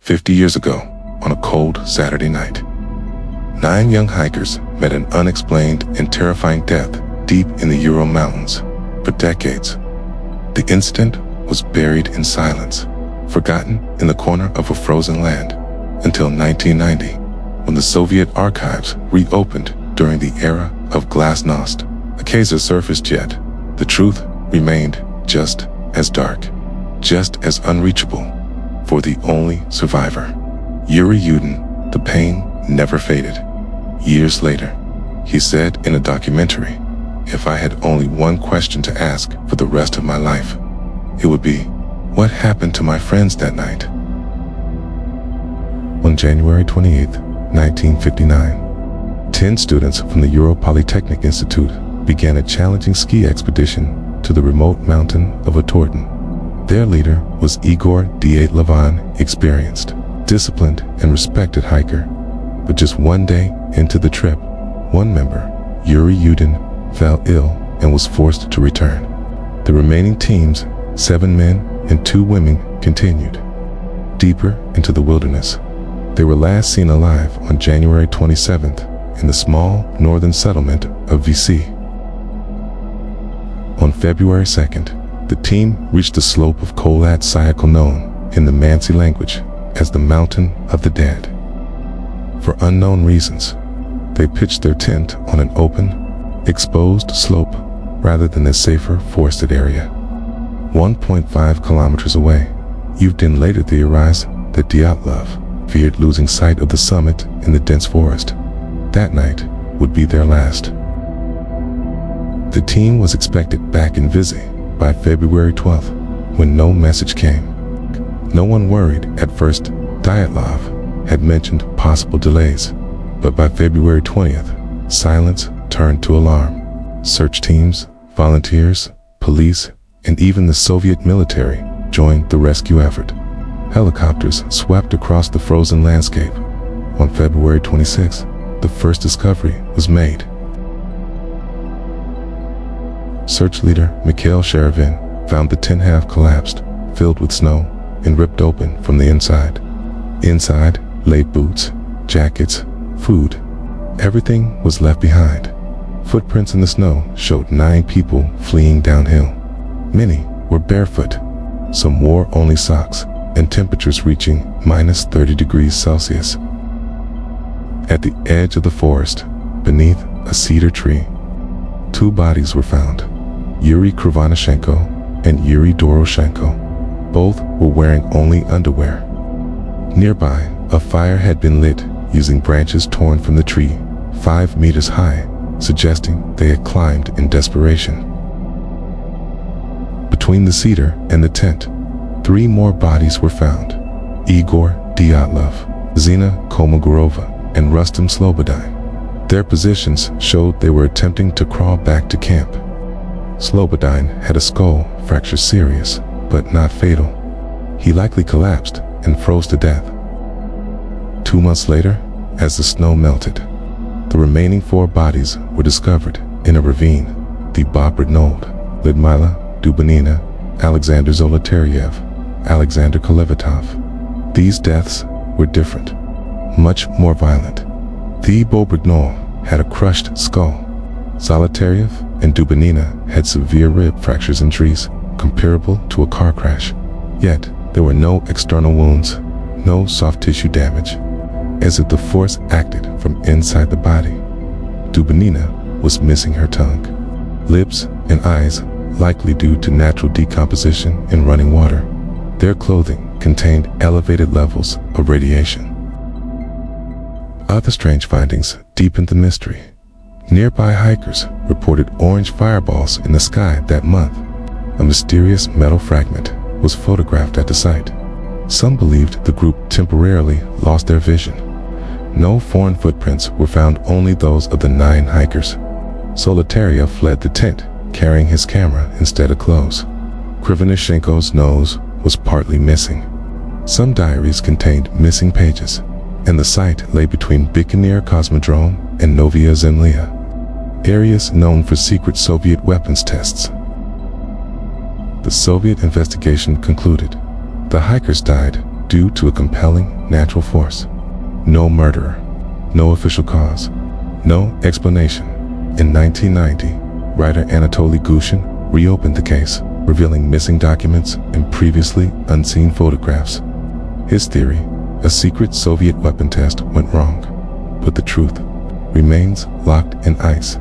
50 years ago, on a cold Saturday night, 9 young hikers met an unexplained and terrifying death deep in the Ural Mountains. For decades, the incident was buried in silence, forgotten in the corner of a frozen land, until 1990, when the Soviet archives reopened during the era of glasnost. A case surfaced, yet the truth remained just as dark, just as unreachable. For the only survivor, Yuri Yudin, the pain never faded. Years later, he said in a documentary, "If I had only one question to ask for the rest of my life, it would be, what happened to my friends that night?" On January 28, 1959, 10 students from the Ural Polytechnic Institute began a challenging ski expedition to the remote mountain of Otorten. Their leader was Igor Dyatlov, experienced, disciplined, and respected hiker. But just one day into the trip, one member, Yuri Yudin, fell ill and was forced to return. The remaining teams, 7 men and 2 women, continued deeper into the wilderness. They were last seen alive on January 27th in the small northern settlement of VC. On February 2nd, the team reached the slope of Kholat Syakhl, known in the Mansi language as the Mountain of the Dead. For unknown reasons, they pitched their tent on an open, exposed slope rather than a safer forested area. 1.5 kilometers away, Yudin later theorized that Dyatlov feared losing sight of the summit in the dense forest. That night would be their last. The team was expected back in Vizi by February 12th, when no message came. No one worried at first. Dyatlov had mentioned possible delays, but by February 20th, silence turned to alarm. Search teams, volunteers, police, and even the Soviet military joined the rescue effort. Helicopters swept across the frozen landscape. On February 26th, the first discovery was made. Search leader Mikhail Sherevin found the tent half collapsed, filled with snow, and ripped open from the inside. Inside lay boots, jackets, food. Everything was left behind. Footprints in the snow showed 9 people fleeing downhill. Many were barefoot. Some wore only socks, and temperatures reaching -30 degrees Celsius. At the edge of the forest, beneath a cedar tree, 2 bodies were found, Yuri Krivonashenko and Yuri Doroshenko. Both were wearing only underwear. Nearby, a fire had been lit using branches torn from the tree, 5 meters high, suggesting they had climbed in desperation. Between the cedar and the tent, 3 more bodies were found: Igor Dyatlov, Zina Kolmogorova, and Rustam Slobodin. Their positions showed they were attempting to crawl back to camp. Slobodin had a skull fracture, serious, but not fatal. He likely collapsed and froze to death. 2 months later, as the snow melted, the remaining 4 bodies were discovered in a ravine: the Bobrodnold, Lidmila Dubanina, Alexander Zolotaryev, Alexander Kolevatov. These deaths were different, much more violent. The Bobrodnold had a crushed skull. Zolotaryev and Dubanina had severe rib fractures and injuries comparable to a car crash. Yet, there were no external wounds, no soft tissue damage, as if the force acted from inside the body. Dubanina was missing her tongue, lips, and eyes, likely due to natural decomposition in running water. Their clothing contained elevated levels of radiation. Other strange findings deepened the mystery. Nearby hikers reported orange fireballs in the sky that month. A mysterious metal fragment was photographed at the site. Some believed the group temporarily lost their vision. No foreign footprints were found, only those of the 9 hikers. Zolotaryev fled the tent, carrying his camera instead of clothes. Krivonashenko's nose was partly missing. Some diaries contained missing pages, and the site lay between Bikaner Cosmodrome and Novaya Zemlya, areas known for secret Soviet weapons tests. The Soviet investigation concluded the hikers died due to a compelling natural force. No murderer, no official cause, no explanation. In 1990, writer Anatoly Gushin reopened the case, revealing missing documents and previously unseen photographs. His theory, a secret Soviet weapon test went wrong, but the truth remains locked in ice.